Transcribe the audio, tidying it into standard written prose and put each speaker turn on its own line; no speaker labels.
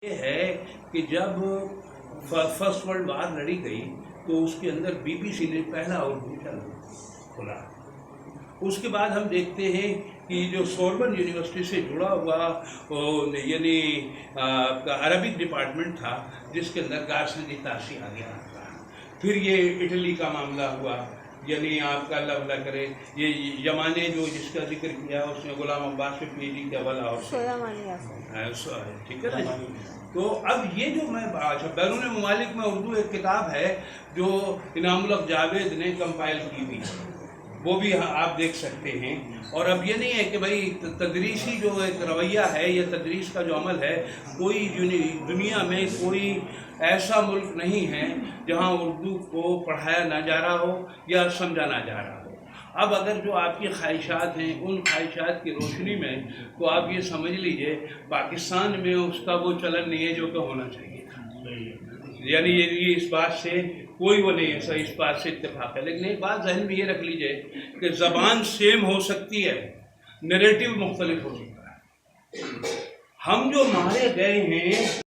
یہ ہے کہ جب فرسٹ ورلڈ وار لڑی گئی تو اس کے اندر بی بی سی نے پہلا اردو چینل کھولا۔ اس کے بعد ہم دیکھتے ہیں کہ جو سوربن یونیورسٹی سے جڑا ہوا یعنی عربک ڈپارٹمنٹ تھا، جس کے اندر غاسل دی تاشی آ گیا تھا۔ پھر یہ اٹلی کا معاملہ ہوا، یعنی آپ کا اللہ بھلا کرے، یہ یمانے جو جس کا ذکر کیا اس نے غلام عباس پہ پی ایچ ڈی کیا والا، اور ٹھیک ہے نا۔ تو اب یہ جو میں بیرون ممالک میں اردو ایک کتاب ہے جو انعام الحق جاوید نے کمپائل کی ہوئی ہے، وہ بھی آپ دیکھ سکتے ہیں۔ اور اب یہ نہیں ہے کہ بھائی تدریسی جو ایک رویہ ہے یا تدریس کا جو عمل ہے، کوئی دنیا میں کوئی ایسا ملک نہیں ہے جہاں اردو کو پڑھایا نہ جا رہا ہو یا سمجھا نہ جا رہا ہو۔ اب اگر جو آپ کی خواہشات ہیں، ان خواہشات کی روشنی میں تو آپ یہ سمجھ لیجئے پاکستان میں اس کا وہ چلن نہیں ہے جو کہ ہونا چاہیے تھا، یعنی یہ اس بات سے کوئی وہ نہیں ہے، اس بات سے اتفاق ہے۔ لیکن ایک بات ذہن میں یہ رکھ لیجئے کہ زبان سیم ہو سکتی ہے، نیریٹو مختلف ہو سکتا ہے۔ ہم جو مارے گئے ہیں